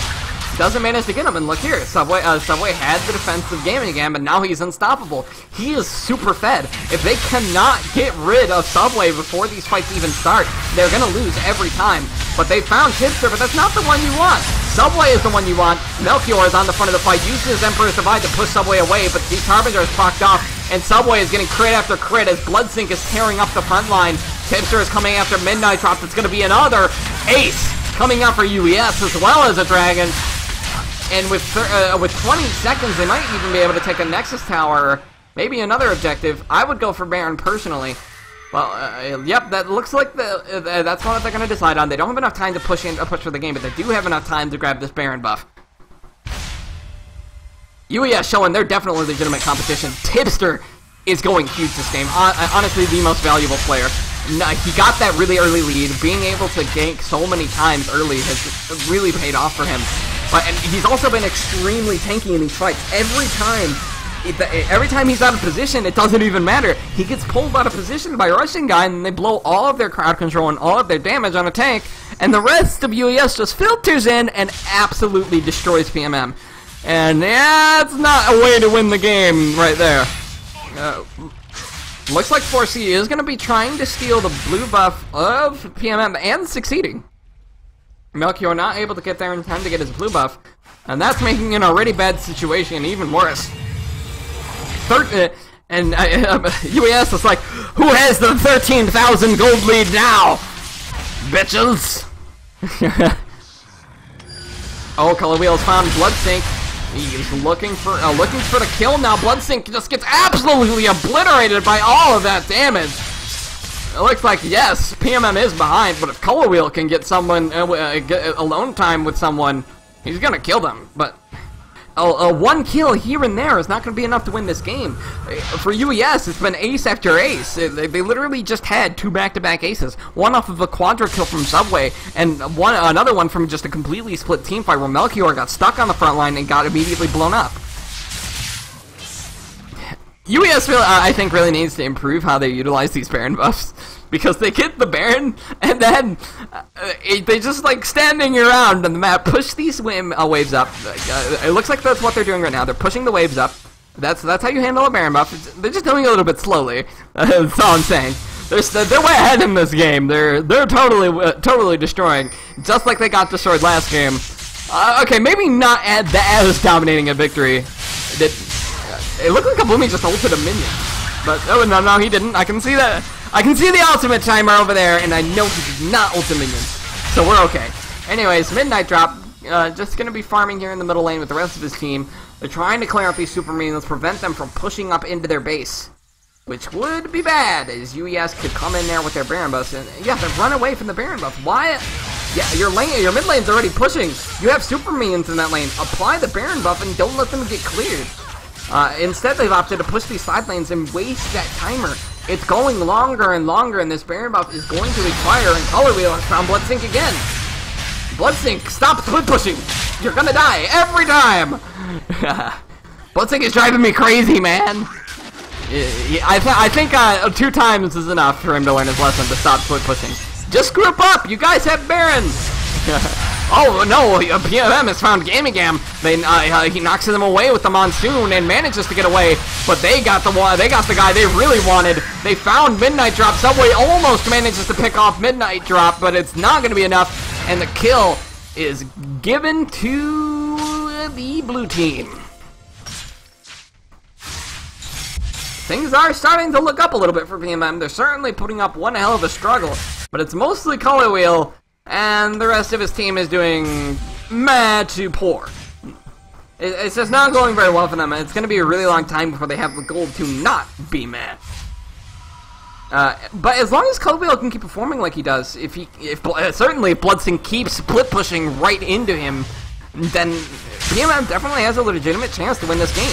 doesn't manage to get him, and look here, Subway had the defensive Gamigam, but now he's unstoppable. He is super fed. If they cannot get rid of Subway before these fights even start, they're gonna lose every time. But they found Tipster, but that's not the one you want. Subway is the one you want. Melchior is on the front of the fight, uses his Emperor's Divide to push Subway away, but the Harbinger is procced off, and Subway is getting crit after crit as Bloodsink is tearing up the front line. Tipster is coming after Midnight Drop. That's gonna be another ace coming out for UES as well as a Dragon. And with 20 seconds, they might even be able to take a Nexus Tower, maybe another objective. I would go for Baron personally. Well, yep, that looks like that's what they're going to decide on. They don't have enough time to push for the game, but they do have enough time to grab this Baron buff. UES showing they're definitely legitimate competition. Tipster is going huge this game. Honestly, the most valuable player. He got that really early lead. Being able to gank so many times early has really paid off for him. And he's also been extremely tanky in these fights. Every time every time he's out of position, it doesn't even matter. He gets pulled out of position by a Russian guy, and they blow all of their crowd control and all of their damage on a tank, and the rest of UES just filters in and absolutely destroys PMM. And yeah, it's not a way to win the game right there. Looks like 4C is going to be trying to steal the blue buff of PMM and succeeding. Melchior not able to get there in time to get his blue buff, and that's making an already bad situation even worse. UES is like, who has the 13,000 gold lead now? Bitches! Oh, Color Wheels found Bloodsink. He's looking for the kill now. Bloodsink just gets absolutely obliterated by all of that damage. It looks like, yes, PMM is behind, but if Color Wheel can get someone get alone time with someone, he's gonna kill them. But one kill here and there is not going to be enough to win this game. For UES, it's been ace after ace. They literally just had 2 back-to-back aces. One off of a quadra kill from Subway, and another one from just a completely split team fight where Melchior got stuck on the front line and got immediately blown up. UES, I think, really needs to improve how they utilize these Baron buffs. Because they get the Baron, and then they just, like, standing around on the map, push these waves up. It looks like that's what they're doing right now. They're pushing the waves up. That's how you handle a Baron buff. They're just doing it a little bit slowly. That's all I'm saying. They're way ahead in this game. They're totally destroying, just like they got destroyed last game. Okay, maybe not as dominating a victory. It looked like Kabumi just ulted a minion, but oh no, he didn't. I can see that. I can see the ultimate timer over there, and I know he did not ult a minion, so we're okay. Anyways, Midnight Drop, just gonna be farming here in the middle lane with the rest of his team. They're trying to clear out these super minions, prevent them from pushing up into their base, which would be bad, as UES could come in there with their Baron buffs, and yeah, they run away from the Baron buff. Why? Yeah, your mid lane's already pushing. You have super minions in that lane. Apply the Baron buff and don't let them get cleared. Instead, they've opted to push these side lanes and waste that timer. It's going longer and longer, and this Baron buff is going to expire, and Color Wheel has found Bloodsink again. Bloodsink, stop split pushing! You're gonna die every time! Bloodsink is driving me crazy, man! I think 2 times is enough for him to learn his lesson to stop split pushing. Just group up! You guys have Barons! Oh no, PMM has found Gaming Gam. He knocks them away with the Monsoon and manages to get away, but they got the guy they really wanted. They found Midnight Drop. Subway almost manages to pick off Midnight Drop, but it's not going to be enough, and the kill is given to the blue team. Things are starting to look up a little bit for PMM. They're certainly putting up one hell of a struggle, but it's mostly Color Wheel, and the rest of his team is doing meh to poor. It's just not going very well for them, and it's going to be a really long time before they have the gold to not be meh. But as long as Color Wheel can keep performing like he does, certainly if Bloodsink keeps split pushing right into him, then PMM definitely has a legitimate chance to win this game.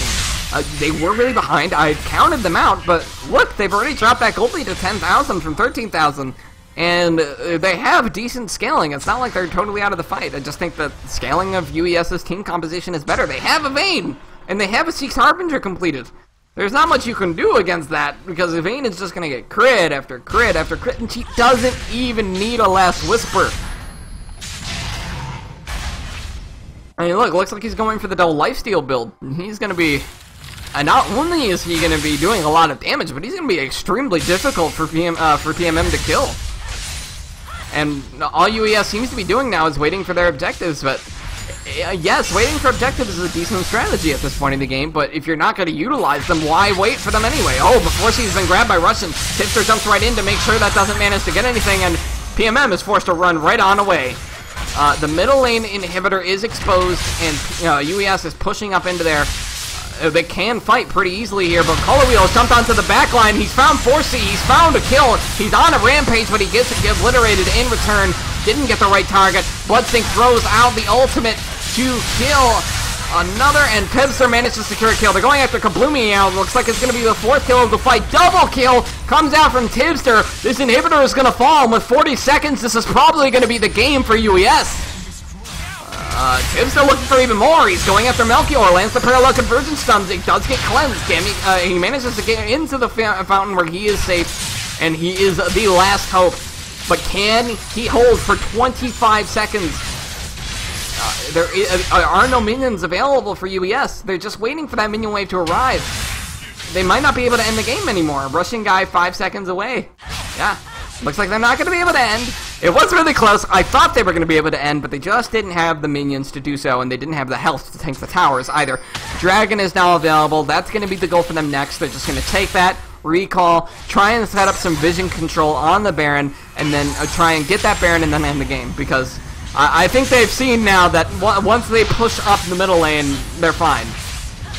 They were really behind. I counted them out, but look, they've already dropped that gold lead to 10,000 from 13,000. And they have decent scaling. It's not like they're totally out of the fight. I just think that scaling of UES's team composition is better. They have a Vayne, and they have a Seek's Harbinger completed. There's not much you can do against that, because Vayne is just going to get crit after crit after crit, and she doesn't even need a Last Whisper. I mean, look, it looks like he's going for the double lifesteal build. He's going to be... And not only is he going to be doing a lot of damage, but he's going to be extremely difficult for PMM to kill. And all UES seems to be doing now is waiting for their objectives, but yes, waiting for objectives is a decent strategy at this point in the game, but if you're not going to utilize them, why wait for them anyway? Oh, before she's been grabbed by Russian, Tipster jumps right in to make sure that doesn't manage to get anything, and PMM is forced to run right on away. The middle lane inhibitor is exposed, and UES is pushing up into there. They can fight pretty easily here, but Color Wheel has jumped onto the back line. He's found 4C. He's found a kill. He's on a rampage, but he gets obliterated in return. Didn't get the right target. Bloodsink throws out the ultimate to kill another, and Pibster managed to secure a kill. They're going after Kabloomy now. Looks like it's going to be the 4th kill of the fight. Double kill comes out from Tibster. This inhibitor is going to fall, and with 40 seconds, this is probably going to be the game for UES. Tibbs still looking for even more. He's going after Melchior, lands the parallel convergence stuns. He does get cleansed. He manages to get into the fountain where he is safe, and he is the last hope. But can he hold for 25 seconds? There are no minions available for UES. They're just waiting for that minion wave to arrive. They might not be able to end the game anymore. Russian guy 5 seconds away. Yeah, looks like they're not going to be able to end. It was really close. I thought they were going to be able to end, but they just didn't have the minions to do so, and they didn't have the health to tank the towers either. Dragon is now available. That's going to be the goal for them next. They're just going to take that, recall, try and set up some vision control on the Baron, and then try and get that Baron and then end the game, because I think they've seen now that once they push up the middle lane, they're fine.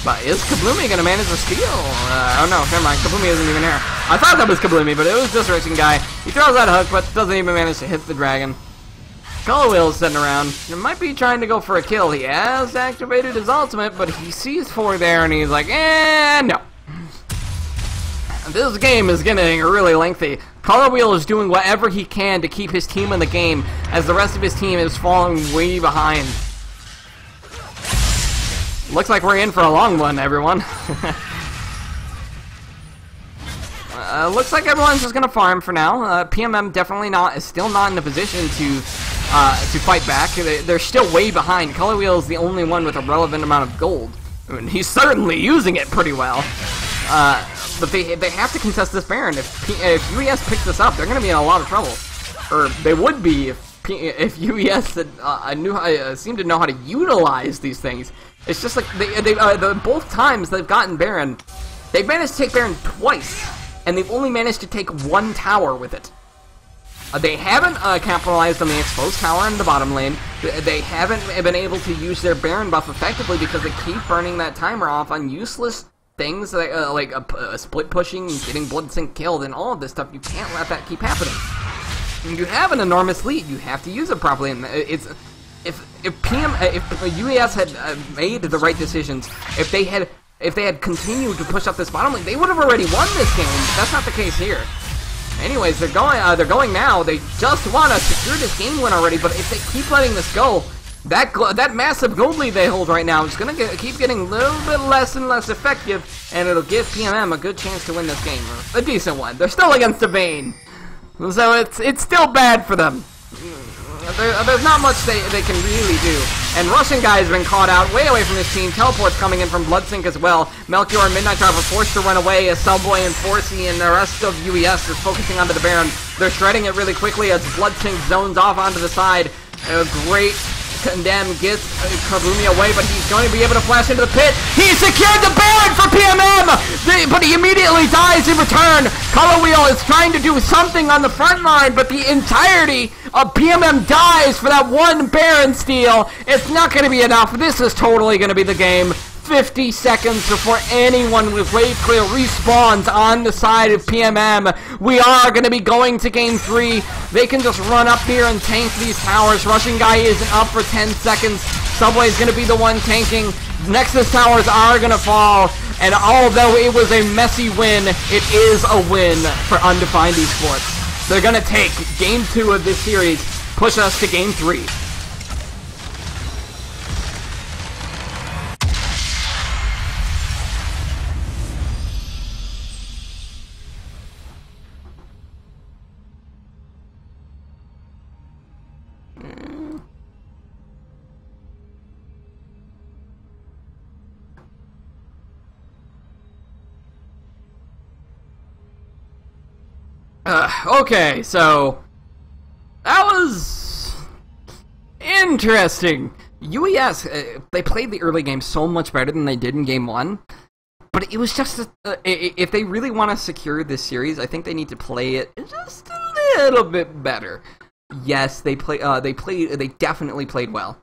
But is Kabloomy going to manage to steal? Oh no, never mind. Kabloomy isn't even here. I thought that was Kabloomy, but it was this racing guy. He throws that hook, but doesn't even manage to hit the dragon. Color Wheel's sitting around. He might be trying to go for a kill. He has activated his ultimate, but he sees 4 there, and he's like, no. This game is getting really lengthy. Color Wheel is doing whatever he can to keep his team in the game, as the rest of his team is falling way behind. Looks like we're in for a long one, everyone. Looks like everyone's just gonna farm for now. PMM definitely is still not in a position to fight back. They're still way behind. Color Wheel is the only one with a relevant amount of gold. I mean, he's certainly using it pretty well. But they have to contest this Baron. If UES picks this up, they're gonna be in a lot of trouble. Or they would be if UES seemed to know how to utilize these things. It's just like both times they've gotten Baron, they've managed to take Baron twice, and they've only managed to take 1 tower with it. They haven't capitalized on the exposed tower in the bottom lane. They haven't been able to use their Baron buff effectively because they keep burning that timer off on useless things like split pushing, getting Bloodsync killed, and all of this stuff. You can't let that keep happening. You have an enormous lead. You have to use it properly, and if UES had made the right decisions, if they had continued to push up this bottom lane, they would have already won this game. That's not the case here. Anyways, they're going now. They just want to secure this game win already. But if they keep letting this go, that massive gold lead they hold right now is going to keep getting a little bit less and less effective, and it'll give PMM a good chance to win this game, or a decent one. They're still against the Bane, so it's still bad for them. There's not much they can really do. And Russian guy has been caught out, way away from his team. Teleport's coming in from Bloodsync as well. Melchior and Midnight Driver forced to run away as Subway and Forcey and the rest of UES is focusing onto the Baron. They're shredding it really quickly as Bloodsync zones off onto the side. A great Condemn gets Karumi away, but he's going to be able to flash into the pit. He secured the Baron for PMM, but he immediately dies in return. Color Wheel is trying to do something on the front line, but the entirety of PMM dies for that one Baron steal. It's not going to be enough. This is totally going to be the game. 50 seconds before anyone with wave clear respawns on the side of PMM. We are going to be going to game 3. They can just run up here and tank these towers. Russian guy isn't up for 10 seconds. Subway's going to be the one tanking. Nexus towers are going to fall. And although it was a messy win, it is a win for Undefined Esports. They're going to take game 2 of this series, push us to game 3. Okay, so that was interesting. UES, they played the early game so much better than they did in game 1, but it was just if they really want to secure this series, I think they need to play it just a little bit better. Yes, they definitely played well.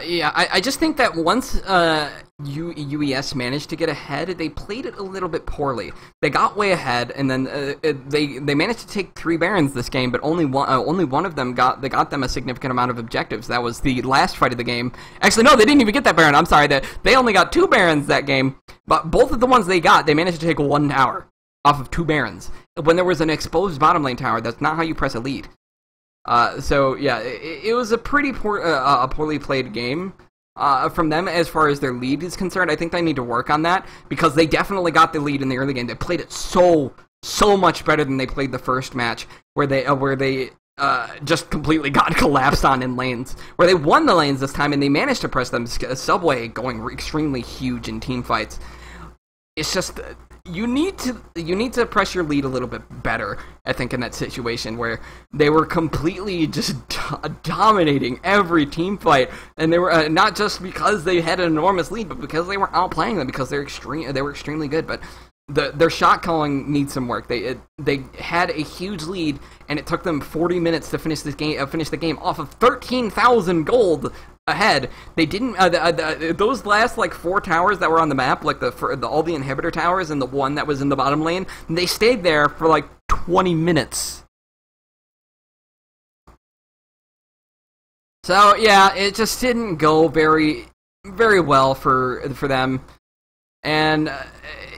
Yeah, I just think that once UES managed to get ahead, they played it a little bit poorly. They got way ahead, and then they managed to take 3 Barons this game, but only one of them got them a significant amount of objectives. That was the last fight of the game. Actually, no, they didn't even get that Baron. I'm sorry, they only got 2 Barons that game, but both of the ones they got, they managed to take 1 tower off of 2 Barons. When there was an exposed bottom lane tower, that's not how you press a lead. So yeah, it was a pretty poorly played game. From them as far as their lead is concerned. I think they need to work on that because they definitely got the lead in the early game. They played it so much better than they played the first match where they just completely got collapsed on in lanes. Where they won the lanes this time and they managed to press them. Subway going extremely huge in team fights. It's just you need to press your lead a little bit better, I think, in that situation where they were completely just dominating every team fight, and they were not just because they had an enormous lead, but because they were outplaying them because they were extremely good. But their shot calling needs some work. They had a huge lead, and it took them 40 minutes to finish the game off of 13,000 gold ahead. They didn't. Those last like 4 towers that were on the map, like all the inhibitor towers and the one that was in the bottom lane, they stayed there for like 20 minutes. So yeah, it just didn't go very well for them. And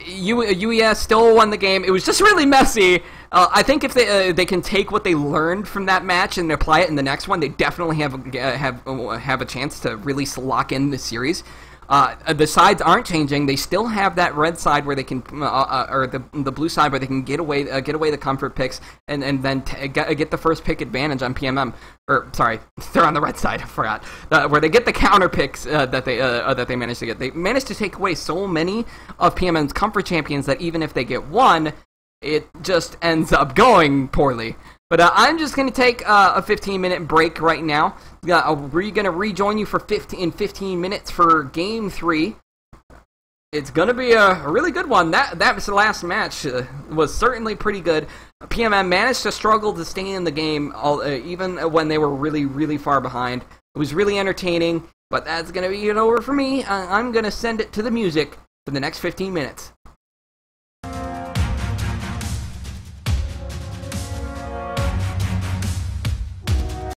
UES still won the game. It was just really messy. I think if they can take what they learned from that match and apply it in the next one, they definitely have a chance to really lock in the series. The sides aren't changing. They still have that red side where they can, or the blue side where they can get away the comfort picks and then get the first pick advantage on PMM. Or sorry, they're on the red side. I forgot where they get the counter picks that they managed to get. They managed to take away so many of PMM's comfort champions that even if they get one, it just ends up going poorly. But I'm just going to take a 15-minute break right now. We're going to rejoin you for 15 minutes for Game 3. It's going to be a really good one. That last match was certainly pretty good. PMM managed to struggle to stay in the game even when they were really, really far behind. It was really entertaining, but that's going to be it over for me. I'm going to send it to the music for the next 15 minutes.